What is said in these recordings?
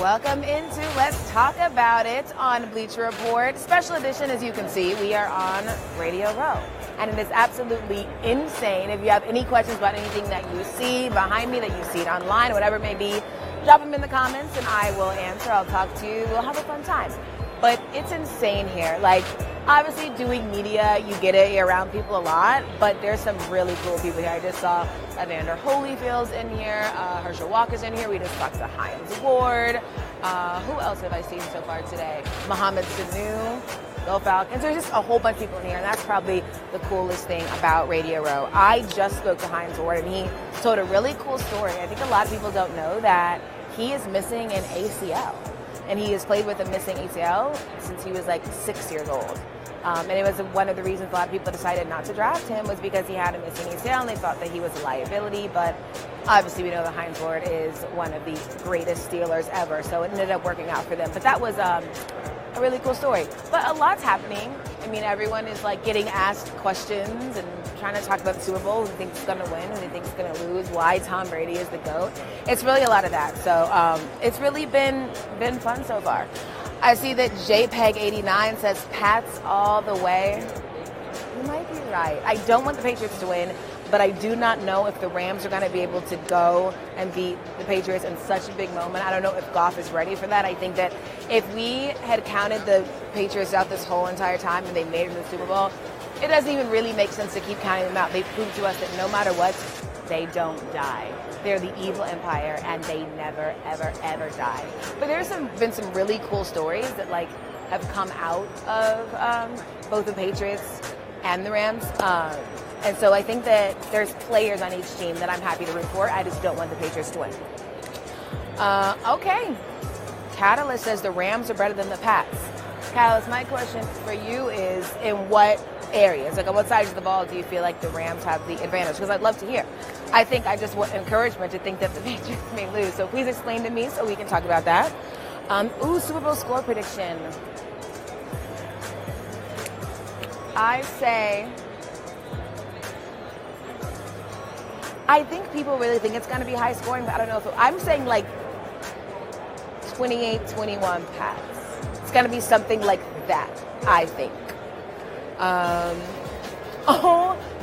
Welcome into Let's Talk About It on Bleacher Report. Special edition, as you can see, we are on Radio Row. And it is absolutely insane. If you have any questions about anything that you see behind me, that you see it online, whatever it may be, drop them in the comments and I will answer. I'll talk to you. We'll have a fun time. But it's insane here. Like, obviously doing media, you get it, you're around people a lot, but there's some really cool people here. I just saw Evander Holyfield's in here, Herschel Walker's in here. We just talked to Hines Ward. Who else have I seen so far today? Mohamed Sanu, Go Falcons. There's just a whole bunch of people in here, and that's probably the coolest thing about Radio Row. I just spoke to Hines Ward, and he told a really cool story. I think a lot of people don't know that he is missing an ACL. And he has played with a missing ACL since he was like 6 years old. And it was one of the reasons a lot of people decided not to draft him was because he had a missing ACL and they thought that he was a liability. But obviously we know that Hines Ward is one of the greatest Steelers ever. So it ended up working out for them. But that was a really cool story. But a lot's happening. I mean, everyone is like getting asked questions and trying to talk about the Super Bowl, who thinks it's going to win, who thinks it's going to lose, why Tom Brady is the GOAT. It's really a lot of that. So it's really been fun so far. I see that JPEG89 says Pats all the way. You might be right. I don't want the Patriots to win, but I do not know if the Rams are going to be able to go and beat the Patriots in such a big moment. I don't know if Goff is ready for that. I think that if we had counted the Patriots out this whole entire time and they made it to the Super Bowl, it doesn't even really make sense to keep counting them out. They proved to us that no matter what, they don't die. They're the evil empire, and they never, ever, ever die. But there's been some really cool stories that like have come out of both the Patriots and the Rams. And so I think that there's players on each team that I'm happy to root for. I just don't want the Patriots to win. Okay. Catalyst says the Rams are better than the Pats. Catalyst, my question for you is, in what areas, like on what sides of the ball do you feel like the Rams have the advantage? Because I'd love to hear. I think I just want encouragement to think that the Patriots may lose. So please explain to me so we can talk about that. Super Bowl score prediction. I think people really think it's going to be high scoring, but I don't know if I'm saying like 28-21 Pats. It's going to be something like that, I think.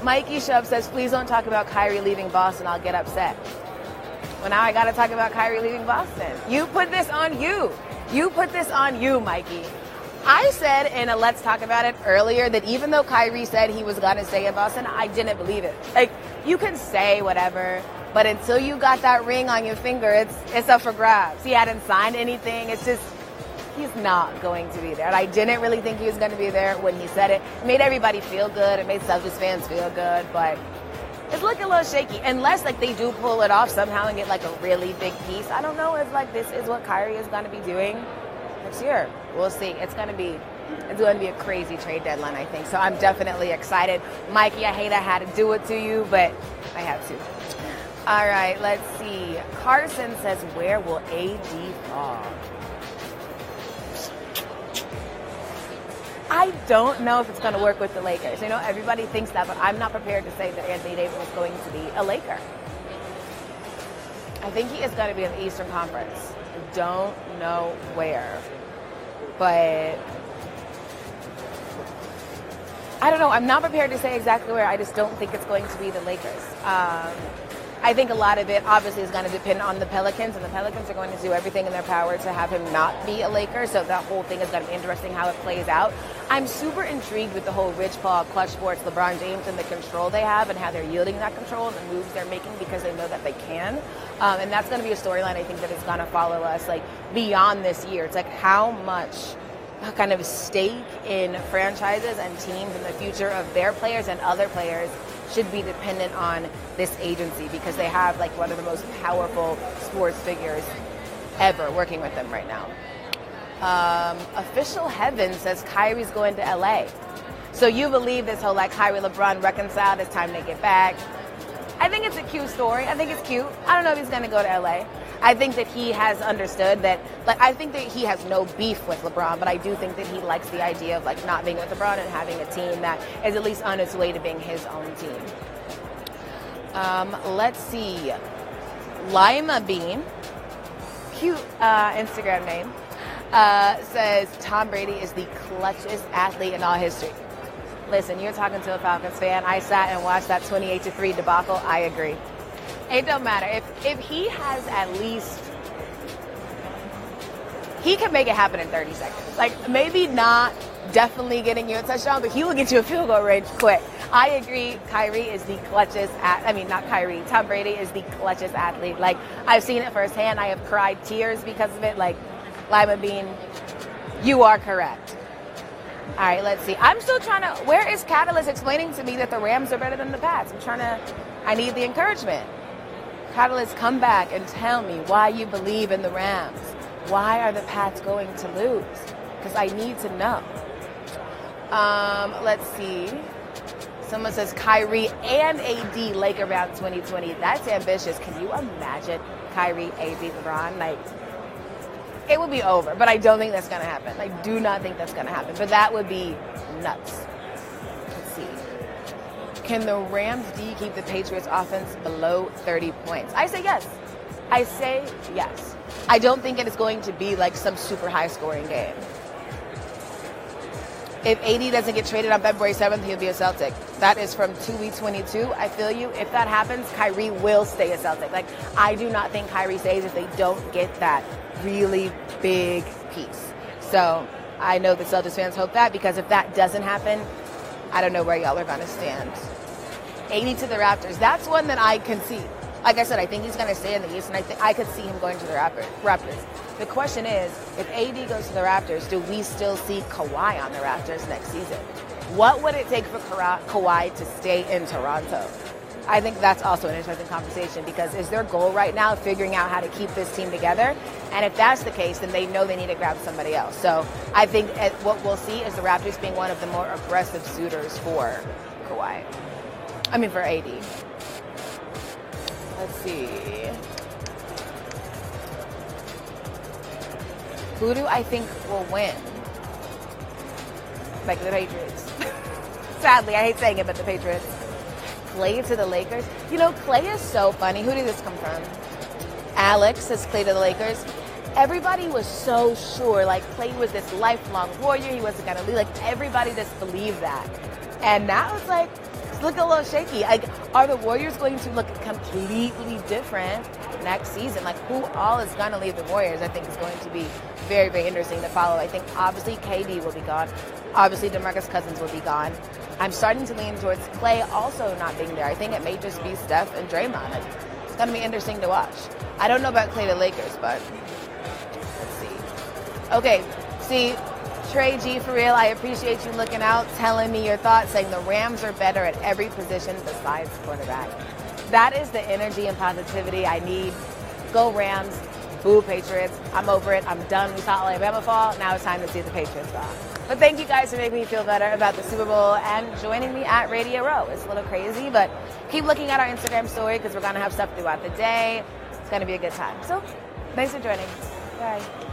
Mikey Shove says, please don't talk about Kyrie leaving Boston. I'll get upset. Well, now I got to talk about Kyrie leaving Boston. You put this on you. You put this on you, Mikey. I said in a Let's Talk About It earlier that even though Kyrie said he was going to stay in Boston, I didn't believe it. Like, you can say whatever, but until you got that ring on your finger, it's up for grabs. He hadn't signed anything. It's just, he's not going to be there. And I didn't really think he was going to be there when he said it. It made everybody feel good. It made Celtics fans feel good, but it's looking a little shaky. Unless like they do pull it off somehow and get like a really big piece. I don't know if like this is what Kyrie is going to be doing next year. We'll see. It's going to be a crazy trade deadline, I think. So I'm definitely excited. Mikey, I hate I had to do it to you, but I had to. All right, let's see. Carson says, where will AD fall? I don't know if it's going to work with the Lakers. You know, everybody thinks that, but I'm not prepared to say that Anthony Davis is going to be a Laker. I think he is going to be in the Eastern Conference. I don't know where. But I don't know. I'm not prepared to say exactly where. I just don't think it's going to be the Lakers. I think a lot of it obviously is going to depend on the Pelicans, and the Pelicans are going to do everything in their power to have him not be a Laker, so that whole thing is going to be interesting how it plays out. I'm super intrigued with the whole Rich Paul, Clutch Sports, LeBron James, and the control they have and how they're yielding that control and the moves they're making because they know that they can. And that's going to be a storyline I think that is going to follow us like beyond this year. It's like how much kind of stake in franchises and teams and the future of their players and other players should be dependent on this agency because they have like one of the most powerful sports figures ever working with them right now. Official Heaven says Kyrie's going to LA. So you believe this whole like Kyrie LeBron reconciled, it's time to get back. I think it's a cute story. I think it's cute. I don't know if he's going to go to LA. I think that he has understood that, like, I think that he has no beef with LeBron, but I do think that he likes the idea of, like, not being with LeBron and having a team that is at least on its way to being his own team. Let's see. Lima Bean cute Instagram name, says Tom Brady is the clutchest athlete in all history. Listen, you're talking to a Falcons fan. I sat and watched that 28-3 debacle. I agree. It don't matter. If he has at least, he can make it happen in 30 seconds. Like, maybe not definitely getting you a touchdown, but he will get you a field goal range quick. I agree. Kyrie is the clutchest not Kyrie. Tom Brady is the clutchest athlete. Like, I've seen it firsthand. I have cried tears because of it. Like, Lima Bean, you are correct. All right, let's see. I'm still trying to, where is Catalyst explaining to me that the Rams are better than the Pats? I need the encouragement. Catalyst, come back and tell me why you believe in the Rams. Why are the Pats going to lose? Because I need to know. Let's see. Someone says Kyrie and AD Laker round 2020. That's ambitious. Can you imagine Kyrie, AD, LeBron? Like, it would be over, but I don't think that's going to happen. I do not think that's going to happen, but that would be nuts. Let's see. Can the Rams D keep the Patriots offense below 30 points? I say yes. I say yes. I don't think it is going to be like some super high scoring game. If AD doesn't get traded on February 7th, he'll be a Celtic. That is from 2v22. I feel you. If that happens, Kyrie will stay a Celtic. Like, I do not think Kyrie stays if they don't get that really big piece. So I know the Celtics fans hope that, because if that doesn't happen, I don't know where y'all are going to stand. 80 to the Raptors. That's one that I can see. Like I said, I think he's going to stay in the East, and I could see him going to the Raptors. The question is, if AD goes to the Raptors, do we still see Kawhi on the Raptors next season? What would it take for Kawhi to stay in Toronto? I think that's also an interesting conversation, because is their goal right now figuring out how to keep this team together? And if that's the case, then they know they need to grab somebody else. So I think what we'll see is the Raptors being one of the more aggressive suitors for Kawhi. I mean, for AD. Let's see. Who do I think will win? Like the Patriots. Sadly, I hate saying it, but the Patriots. Clay to the Lakers. You know, Clay is so funny. Who did this come from? Alex says Clay to the Lakers. Everybody was so sure, like, Clay was this lifelong warrior. He wasn't going to leave. Like, everybody just believed that. And now it's like, it's looking a little shaky. Like, are the Warriors going to look completely different next season? Like, who all is going to leave the Warriors, I think is going to be very, very interesting to follow. I think, obviously, KD will be gone. Obviously, DeMarcus Cousins will be gone. I'm starting to lean towards Clay also not being there. I think it may just be Steph and Draymond. It's going to be interesting to watch. I don't know about Clay to Lakers, but let's see. Okay, see, Trey G, for real, I appreciate you looking out, telling me your thoughts, saying the Rams are better at every position besides quarterback. That is the energy and positivity I need. Go Rams. Boo Patriots. I'm over it. I'm done. We saw Alabama fall. Now it's time to see the Patriots fall. But thank you guys for making me feel better about the Super Bowl and joining me at Radio Row. It's a little crazy, but keep looking at our Instagram story, because we're going to have stuff throughout the day. It's going to be a good time. So thanks for joining. Bye.